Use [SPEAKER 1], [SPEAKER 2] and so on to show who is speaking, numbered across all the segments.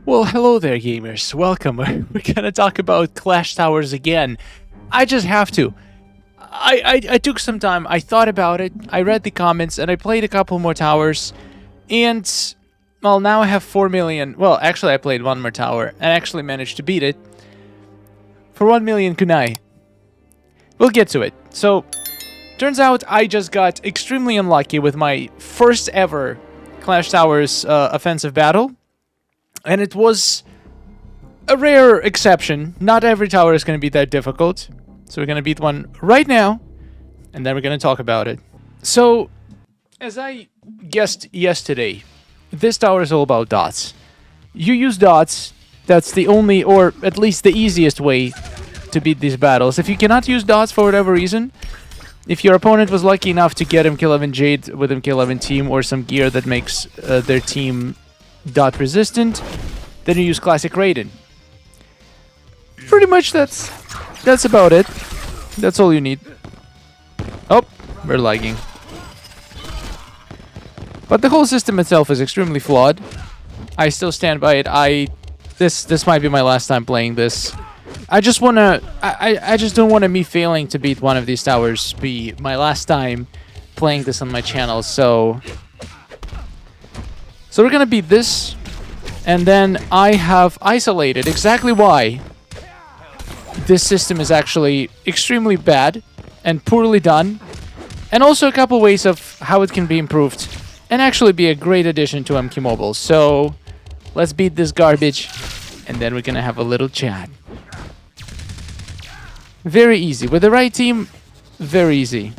[SPEAKER 1] Well, hello there, gamers. Welcome. We're gonna talk about Klash Towers again. I just have to. I took some time. I thought about it. I read the comments, and I played a couple more towers. And, well, now I have 4 million. Well, actually, I played one more tower, and actually managed to beat it. For 1 million kunai. We'll get to it. So, turns out I just got extremely unlucky with my first ever Klash Towers offensive battle. And it was a rare exception. Not every tower is going to be that difficult. So we're going to beat one right now. And then we're going to talk about it. So, as I guessed yesterday, this tower is all about dots. You use dots. That's the only, or at least the easiest way to beat these battles. If you cannot use dots for whatever reason, if your opponent was lucky enough to get MK11 Jade with MK11 team or some gear that makes their team dot resistant, then you use classic Raiden. Pretty much that's about it. That's all you need. Oh, we're lagging. But the whole system itself is extremely flawed. I still stand by it. This might be my last time playing this. I just don't want me failing to beat one of these towers be my last time playing this on my channel. So we're gonna beat this, and then I have isolated exactly why this system is actually extremely bad and poorly done, and also a couple ways of how it can be improved and actually be a great addition to MK Mobile. So let's beat this garbage, and then we're gonna have a little chat. Very easy. With the right team, very easy.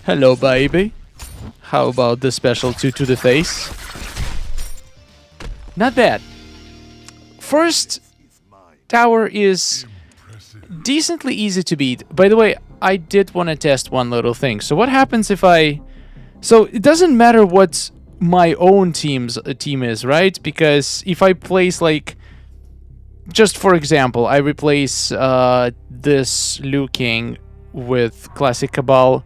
[SPEAKER 1] Hello, baby. How about the special 2 to the face? Not bad. First tower is decently easy to beat. By the way, I did want to test one little thing. So what happens if So it doesn't matter what my own team is, right? Because if I place, like, just for example, I replace this Liu King with Classic Cabal.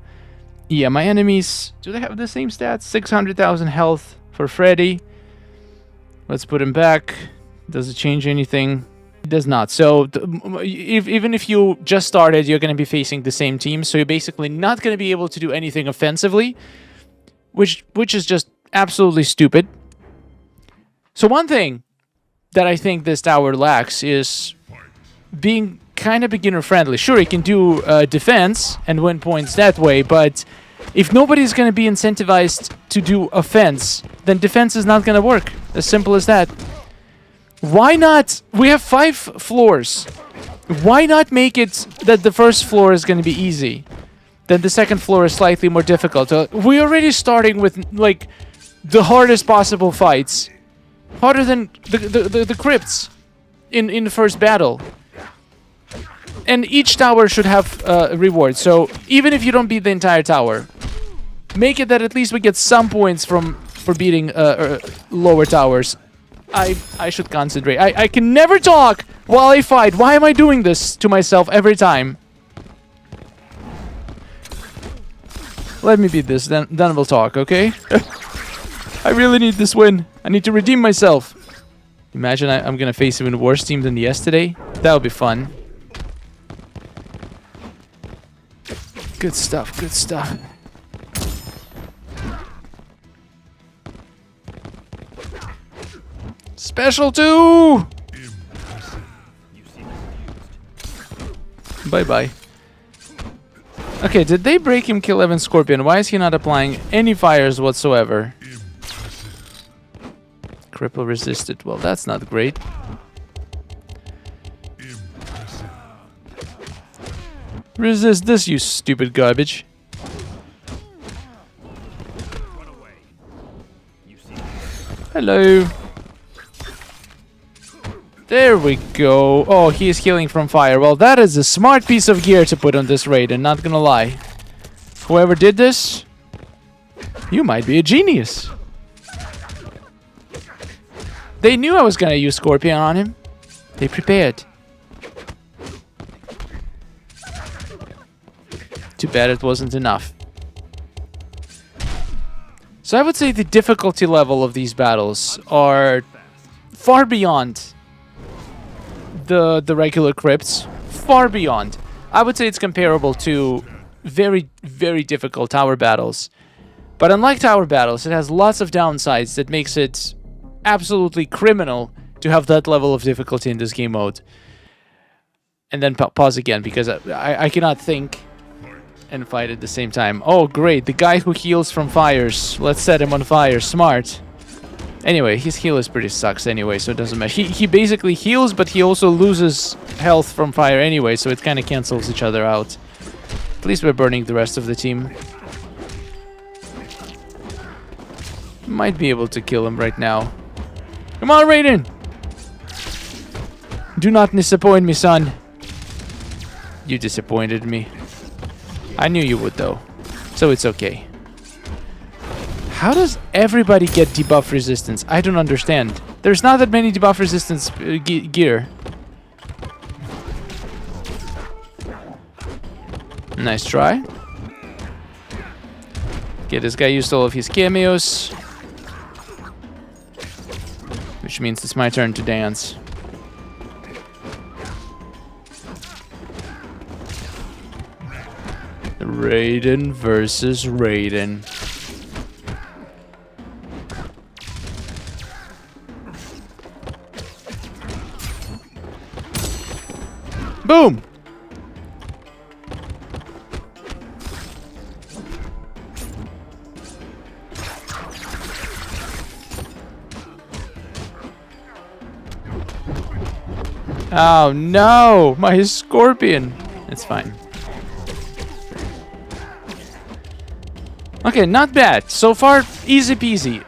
[SPEAKER 1] Yeah, my enemies, do they have the same stats? 600,000 health for Freddy. Let's put him back. Does it change anything? It does not. So even if you just started, you're going to be facing the same team. So you're basically not going to be able to do anything offensively, which is just absolutely stupid. So one thing that I think this tower lacks is being kind of beginner friendly. Sure, you can do defense and win points that way, but if nobody's going to be incentivized to do offense, then defense is not going to work. As simple as that. Why not? We have 5 floors. Why not make it that the first floor is going to be easy, then the second floor is slightly more difficult? We're already starting with, like, the hardest possible fights. Harder than the crypts in the first battle. And each tower should have a reward. So even if you don't beat the entire tower, make it that at least we get some points for beating lower towers. I should concentrate. I can never talk while I fight. Why am I doing this to myself every time? Let me beat this, then we'll talk, okay? I really need this win. I need to redeem myself. Imagine I'm gonna face even worse team than yesterday. That would be fun. Good stuff, good stuff. Special 2! Bye-bye. Okay, did they break him kill Evan Scorpion? Why is he not applying any fires whatsoever? Cripple resisted. Well, that's not great. Resist this, you stupid garbage. Hello. There we go. Oh, he is healing from fire. Well, that is a smart piece of gear to put on this raid, and not gonna lie. Whoever did this, you might be a genius. They knew I was gonna use Scorpion on him. They prepared. Too bad it wasn't enough. So I would say the difficulty level of these battles are far beyond the regular crypts. Far beyond. I would say it's comparable to very, very difficult tower battles. But unlike tower battles, it has lots of downsides that makes it absolutely criminal to have that level of difficulty in this game mode. And then pause again, because I cannot think and fight at the same time. Oh, great. The guy who heals from fires. Let's set him on fire. Smart. Anyway, his heal is pretty sucks anyway, so it doesn't matter. He basically heals, but he also loses health from fire anyway, so it kind of cancels each other out. At least we're burning the rest of the team. Might be able to kill him right now. Come on, Raiden! Do not disappoint me, son. You disappointed me. I knew you would, though. So it's okay. How does everybody get debuff resistance? I don't understand. There's not that many debuff resistance gear. Nice try. Okay, this guy used all of his cameos. Which means it's my turn to dance. Raiden versus Raiden. Boom! Oh no! My scorpion! It's fine. Okay, not bad. So far, easy peasy.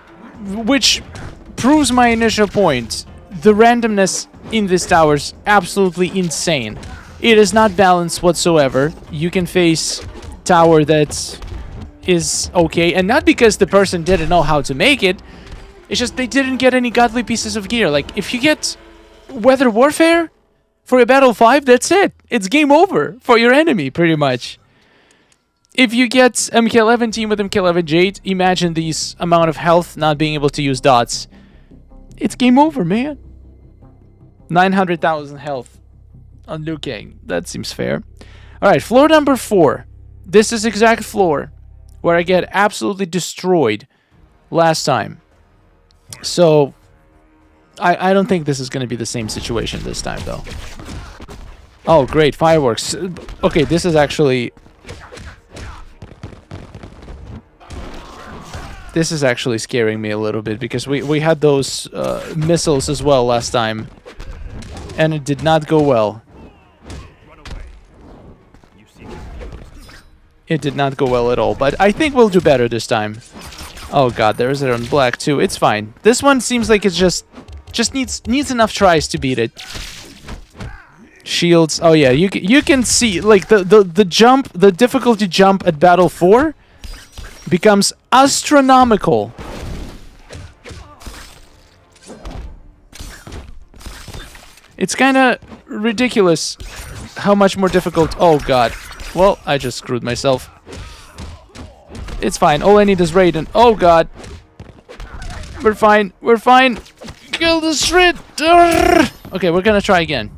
[SPEAKER 1] Which proves my initial point. The randomness in this tower is absolutely insane. It is not balanced whatsoever. You can face tower that is okay, and not because the person didn't know how to make it. It's just they didn't get any godly pieces of gear. Like, if you get Weather Warfare for a Battle 5, that's it. It's game over for your enemy, pretty much. If you get MK11 team with MK11 Jade, imagine these amount of health not being able to use dots. It's game over, man. 900,000 health on Liu Kang. That seems fair. Alright, floor number 4. This is exact floor where I get absolutely destroyed last time. So, I don't think this is going to be the same situation this time, though. Oh, great. Fireworks. Okay, this is actually... This is actually scaring me a little bit, because we had those missiles as well last time. And it did not go well. It did not go well at all, but I think we'll do better this time. Oh god, there's it on black too. It's fine. This one seems like it's just needs enough tries to beat it. Shields. Oh yeah, you can see like the jump, the difficulty jump at Battle 4 becomes astronomical. It's kind of ridiculous how much more difficult. Oh god. Well, I just screwed myself. It's fine. All I need is Raiden. Oh god. We're fine. We're fine. Kill the shit. Okay, we're gonna try again.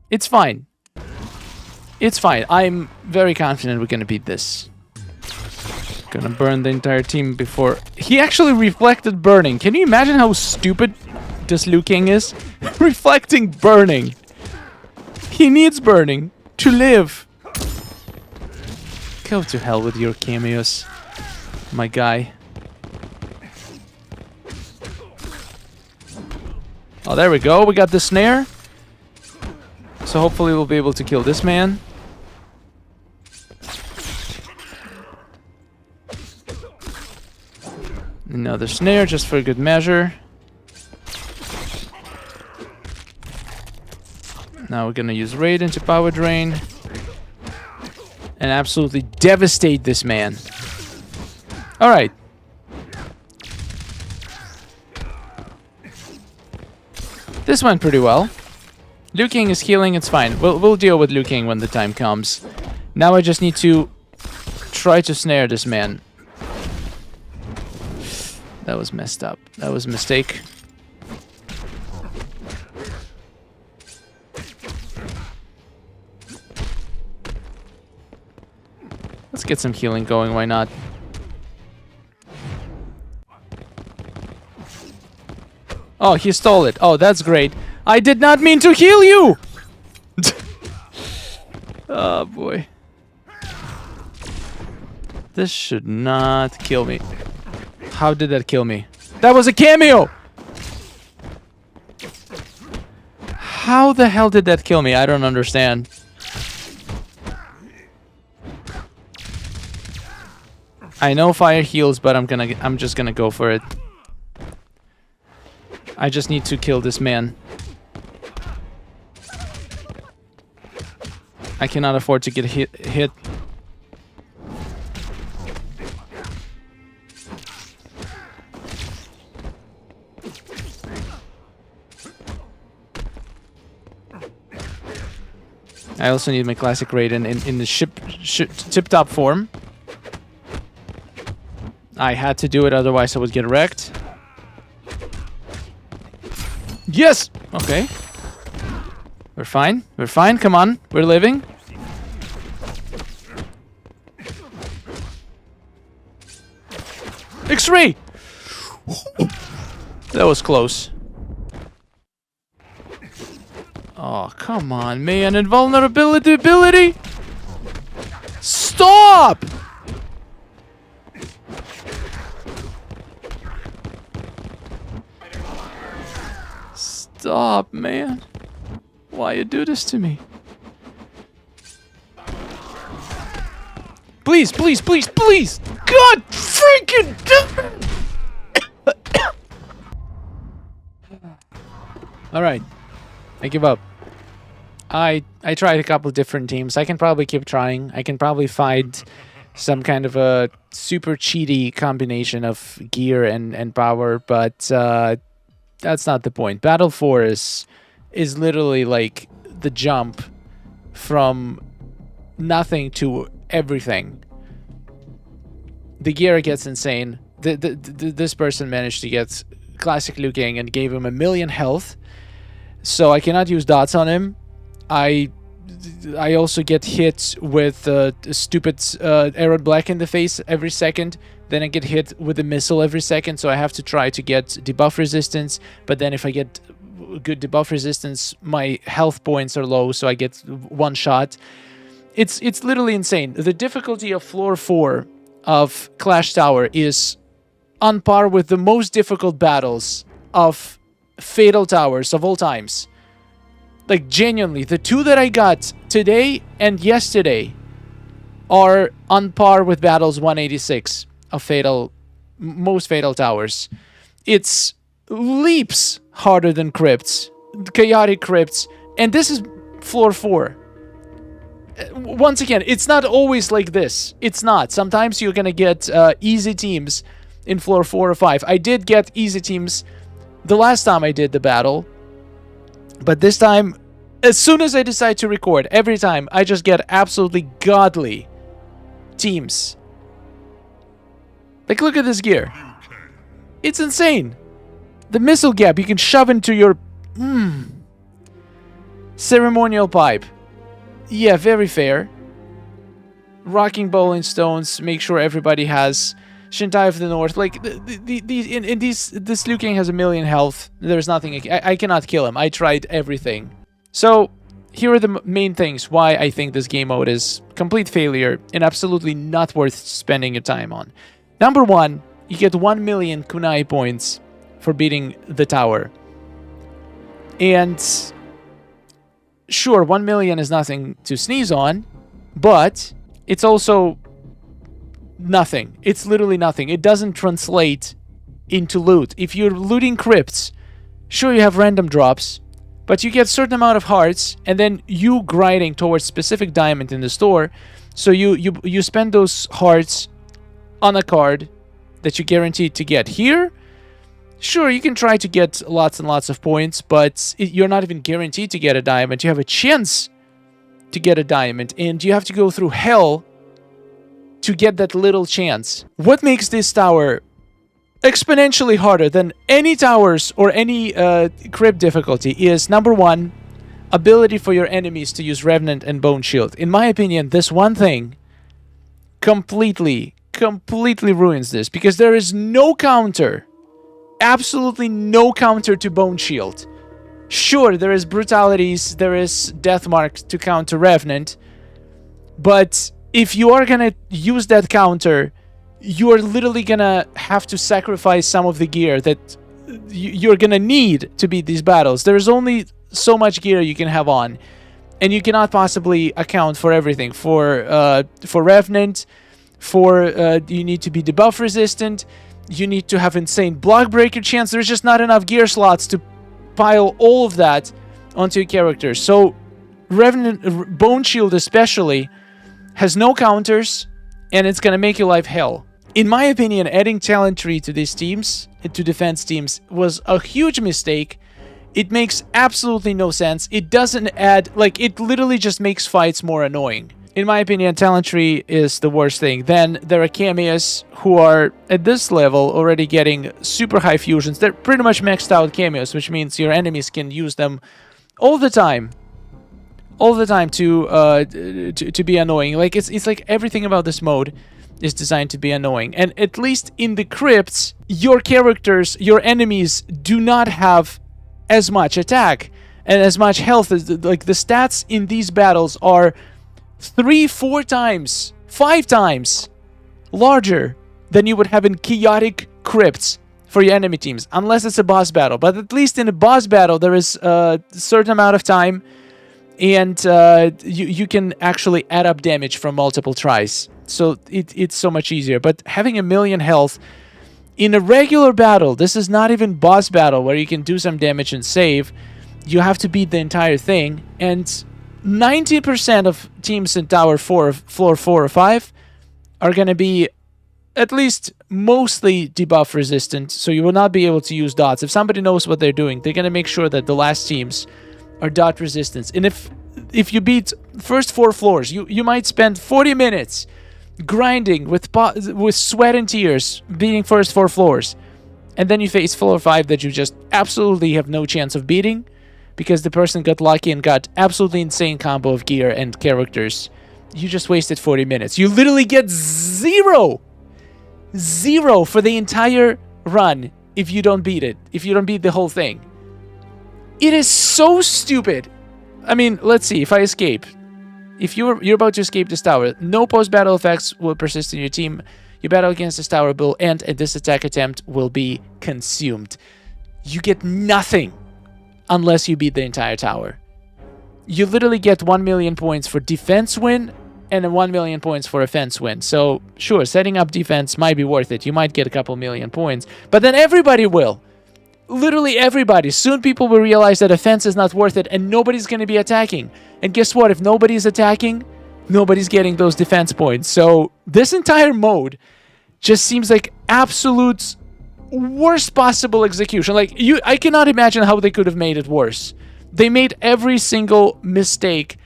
[SPEAKER 1] It's fine. It's fine. I'm very confident we're gonna beat this. Gonna burn the entire team before... He actually reflected burning. Can you imagine how stupid this Liu Kang is? Reflecting burning. He needs burning to live. Go to hell with your cameos, my guy. Oh, there we go. We got the snare. So hopefully we'll be able to kill this man. Another snare just for good measure. Now we're gonna use Raiden to power drain. And absolutely devastate this man. Alright. This went pretty well. Liu Kang is healing, it's fine. We'll deal with Liu Kang when the time comes. Now I just need to try to snare this man. That was messed up. That was a mistake. Let's get some healing going, why not? Oh, he stole it. Oh, that's great. I did not mean to heal you! Oh, boy. This should not kill me. How did that kill me? That was a cameo! How the hell did that kill me? I don't understand. I know fire heals, but I'm just gonna go for it. I just need to kill this man. I cannot afford to get hit. I also need my classic Raiden in the tip-top form. I had to do it, otherwise I would get wrecked. Yes! Okay. We're fine. We're fine. Come on. We're living. X-ray! That was close. Oh, come on, man. Invulnerability ability! Stop! Stop, man. Why you do this to me? Please, please, please, please! God freaking damn it! Alright. I give up. I tried a couple different teams. I can probably keep trying. I can probably find some kind of a super cheaty combination of gear and power, but that's not the point. Battle 4 is literally like the jump from nothing to everything. The gear gets insane. This person managed to get classic Liu Kang and gave him 1,000,000 health. So I cannot use dots on him. I also get hit with stupid arrow black in the face every second. Then I get hit with a missile every second, so I have to try to get debuff resistance. But then if I get good debuff resistance, my health points are low, so I get one shot. It's literally insane. The difficulty of floor 4 of Klash Tower is on par with the most difficult battles of Fatal Towers of all times. Like, genuinely, the two that I got today and yesterday are on par with battles 186 of most Fatal Towers. It's leaps harder than crypts, chaotic crypts, and this is floor 4. Once again, it's not always like this. It's not. Sometimes you're gonna get easy teams in floor 4 or 5. I did get easy teams the last time I did the battle, but this time, as soon as I decide to record, every time I just get absolutely godly teams. Like, look at this gear. It's insane. The missile gap you can shove into your ceremonial pipe. Yeah, very fair. Rocking bowling stones, make sure everybody has Shintai of the North. Like, this Liu Kang has 1,000,000 health. There's nothing. I cannot kill him. I tried everything. So, here are the main things why I think this game mode is complete failure and absolutely not worth spending your time on. Number 1, you get 1,000,000 kunai points for beating the tower. And sure, 1,000,000 is nothing to sneeze on, but it's also nothing. It's literally nothing. It doesn't translate into loot. If you're looting crypts, sure, you have random drops, but you get a certain amount of hearts, and then you grinding towards specific diamond in the store, so you spend those hearts on a card that you're guaranteed to get. Here, sure, you can try to get lots and lots of points, but you're not even guaranteed to get a diamond. You have a chance to get a diamond, and you have to go through hell to get that little chance. What makes this tower exponentially harder than any towers or any crypt difficulty is, number one, ability for your enemies to use Revenant and Bone Shield. In my opinion, this one thing completely ruins this, because there is no counter, absolutely no counter to Bone Shield. Sure, there is Brutalities, there is Deathmark to counter Revenant, but if you are gonna use that counter, you are literally gonna have to sacrifice some of the gear that you're gonna need to beat these battles. There is only so much gear you can have on, and you cannot possibly account for everything. For Revenant, you need to be debuff resistant, you need to have insane block breaker chance. There's just not enough gear slots to pile all of that onto your character. So Revenant, Bone Shield especially, has no counters, and it's gonna make your life hell. In my opinion, adding talent tree to these teams, to defense teams, was a huge mistake. It makes absolutely no sense. It doesn't add, like, it literally just makes fights more annoying. In my opinion, talent tree is the worst thing. Then there are cameos who are, at this level, already getting super high fusions. They're pretty much maxed out cameos, which means your enemies can use them all the time. All the time to be annoying. Like, it's like everything about this mode is designed to be annoying. And at least in the crypts, your characters, your enemies, do not have as much attack and as much health. Like, the stats in these battles are 3, 4 times, 5 times larger than you would have in chaotic crypts for your enemy teams, unless it's a boss battle. But at least in a boss battle, there is a certain amount of time, and you can actually add up damage from multiple tries. So it's so much easier. But having 1,000,000 health in a regular battle, this is not even boss battle where you can do some damage and save. You have to beat the entire thing, and 90% of teams in Tower 4, Floor 4 or 5 are going to be at least mostly debuff resistant, so you will not be able to use dots. If somebody knows what they're doing, they're going to make sure that the last teams are dot resistance. And if you beat first 4 floors, you might spend 40 minutes grinding with sweat and tears, beating first 4 floors, and then you face floor 5 that you just absolutely have no chance of beating, because the person got lucky and got absolutely insane combo of gear and characters. You just wasted 40 minutes. You literally get 0 for the entire run if you don't beat it, if you don't beat the whole thing. It is so stupid. I mean, let's see, if I escape. If you're about to escape this tower, no post-battle effects will persist in your team. Your battle against this tower will end, and this attack attempt will be consumed. You get nothing unless you beat the entire tower. You literally get 1,000,000 points for defense win and 1,000,000 points for offense win. So, sure, setting up defense might be worth it. You might get a couple million points, but then everybody will. Literally everybody. Soon people will realize that offense is not worth it, and nobody's going to be attacking. And guess what? If nobody's attacking, nobody's getting those defense points. So, this entire mode just seems like absolute worst possible execution. Like, I cannot imagine how they could have made it worse. They made every single mistake,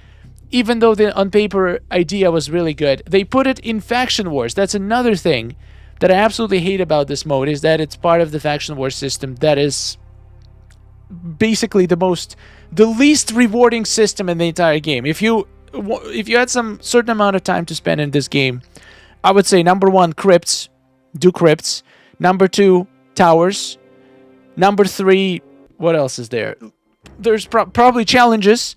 [SPEAKER 1] even though the on paper idea was really good. They put it in Faction Wars. That's another thing that I absolutely hate about this mode, is that it's part of the Faction Wars system that is basically the least rewarding system in the entire game. If you had some certain amount of time to spend in this game, I would say number 1, crypts. Do crypts. Number 2, towers. Number 3, what else is there? There's probably challenges.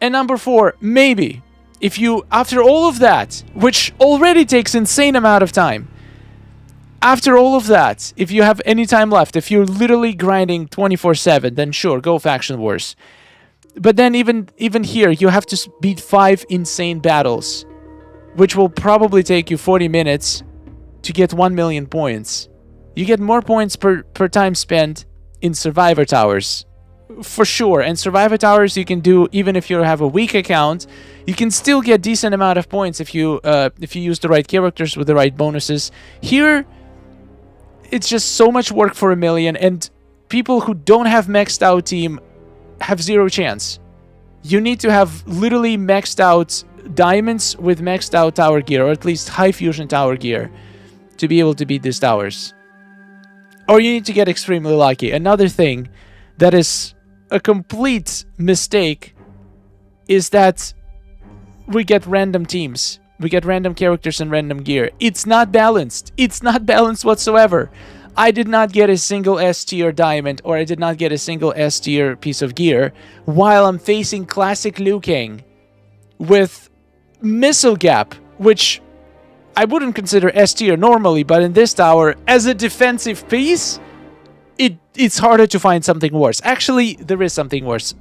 [SPEAKER 1] And number 4, maybe, if you, after all of that, which already takes insane amount of time, after all of that, if you have any time left, if you're literally grinding 24/7, then sure, go Faction Wars. But then even here, you have to beat 5 insane battles, which will probably take you 40 minutes to get 1,000,000 points. You get more points per time spent in Survivor Towers, for sure. And Survivor Towers you can do even if you have a weak account. You can still get decent amount of points if you use the right characters with the right bonuses. Here, it's just so much work for 1,000,000, and people who don't have maxed out team have 0 chance. You need to have literally maxed out diamonds with maxed out tower gear, or at least high fusion tower gear, to be able to beat these towers. or you need to get extremely lucky. Another thing that is a complete mistake is that we get random teams. We get random characters and random gear. It's not balanced. It's not balanced whatsoever. I did not get a single S tier diamond, or I did not get a single S tier piece of gear while I'm facing classic Liu Kang with Missile Gap, which I wouldn't consider S tier normally, but in this tower, as a defensive piece, it's harder to find something worse. Actually, there is something worse.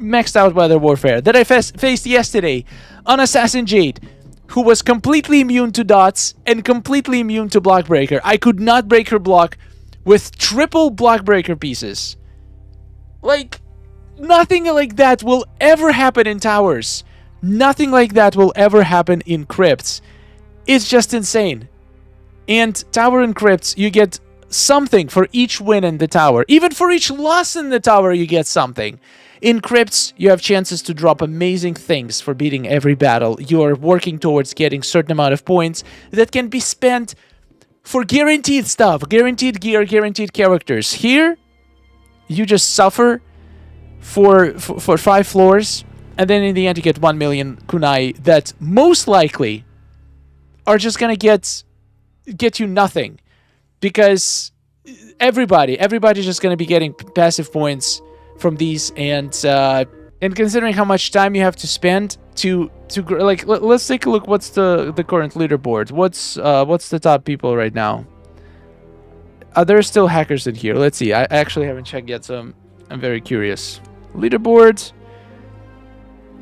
[SPEAKER 1] Maxed out Weather Warfare that I faced yesterday on Assassin Jade, who was completely immune to dots and completely immune to block breaker. I could not break her block with triple block breaker pieces. Like, nothing like that will ever happen in towers. Nothing like that will ever happen in crypts. It's just insane. And tower and crypts, you get something for each win in the tower. Even for each loss in the tower, you get something. In crypts, you have chances to drop amazing things for beating every battle. You are working towards getting a certain amount of points that can be spent for guaranteed stuff, guaranteed gear, guaranteed characters. Here, you just suffer for 5 floors, and then in the end you get 1 million kunai that most likely are just gonna get you nothing, because everybody's just gonna be getting passive points from these, and considering how much time you have to spend to like, let's take a look. What's the current leaderboard? What's the top people right now? There are still hackers in here. Let's see. I actually haven't checked yet, so I'm very curious. Leaderboard.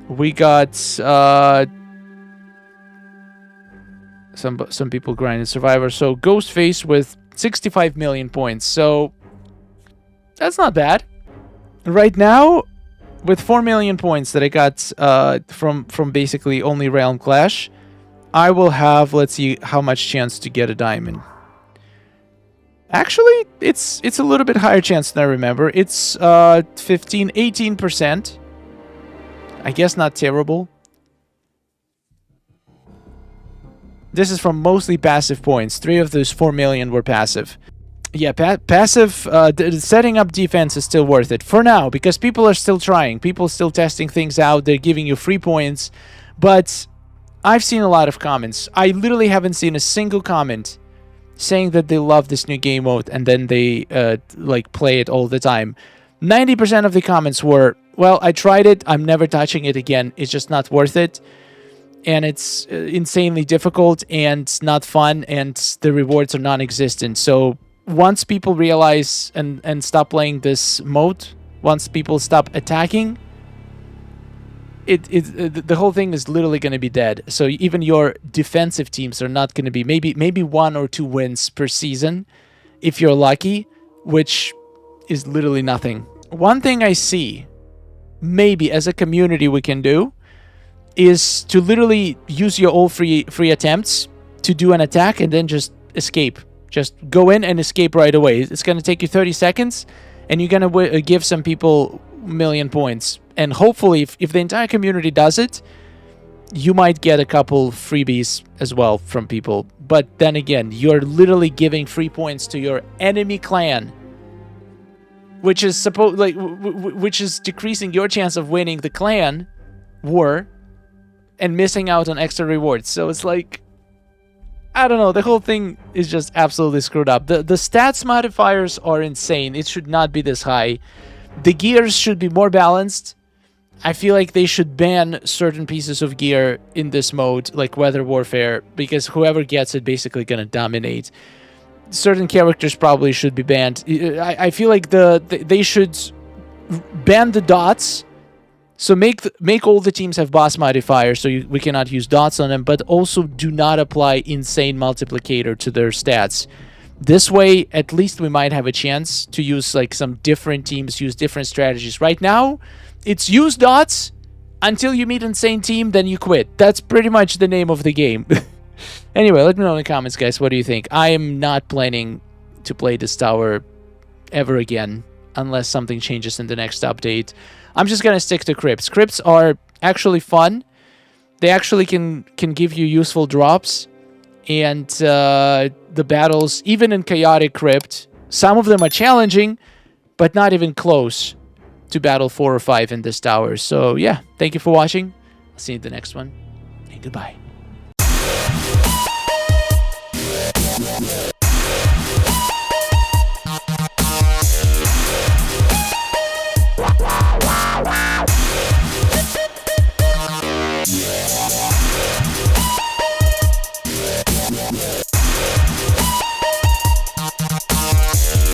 [SPEAKER 1] We got some people grinding Survivor. So Ghostface with 65 million points. So that's not bad. Right now, with 4 million points that I got from basically only Realm Clash, I will have, let's see how much chance to get a diamond. Actually, it's a little bit higher chance than I remember. It's 18%. I guess not terrible. This is from mostly passive points. 3 of those 4 million were passive. Yeah, passive, setting up defense is still worth it for now, because people are still trying. People are still testing things out. They're giving you free points. But I've seen a lot of comments. I literally haven't seen a single comment saying that they love this new game mode and then they like play it all the time. 90% of the comments were, well, I tried it. I'm never touching it again. It's just not worth it. And it's insanely difficult and not fun, and the rewards are non-existent. So once people realize and stop playing this mode, once people stop attacking, the whole thing is literally going to be dead. So even your defensive teams are not going to be, maybe 1 or 2 wins per season if you're lucky, which is literally nothing. One thing I see maybe as a community we can do is to literally use your all free attempts to do an attack and then just escape. Just go in and escape right away. It's going to take you 30 seconds, and you're going to give some people million points. And hopefully, if the entire community does it, you might get a couple freebies as well from people. But then again, you're literally giving free points to your enemy clan, which is which is decreasing your chance of winning the clan war and missing out on extra rewards. So it's like, I don't know, the whole thing is just absolutely screwed up. The stats modifiers are insane. It should not be this high. The gears should be more balanced. I feel like they should ban certain pieces of gear in this mode, like Weather Warfare, because whoever gets it basically gonna dominate. Certain characters probably should be banned. I feel like they should ban the dots. So make all the teams have boss modifiers, so we cannot use dots on them, but also do not apply insane multiplicator to their stats. This way, at least we might have a chance to use like some different teams, use different strategies. Right now, it's use dots until you meet an insane team, then you quit. That's pretty much the name of the game. Anyway, let me know in the comments, guys. What do you think? I am not planning to play this tower ever again unless something changes in the next update. I'm just gonna stick to crypts. Crypts are actually fun. They actually can give you useful drops, and the battles, even in chaotic crypt, Some of them are challenging, but not even close to battle 4 or 5 in this tower. So yeah, thank you for watching. I'll see you in the next one, and goodbye.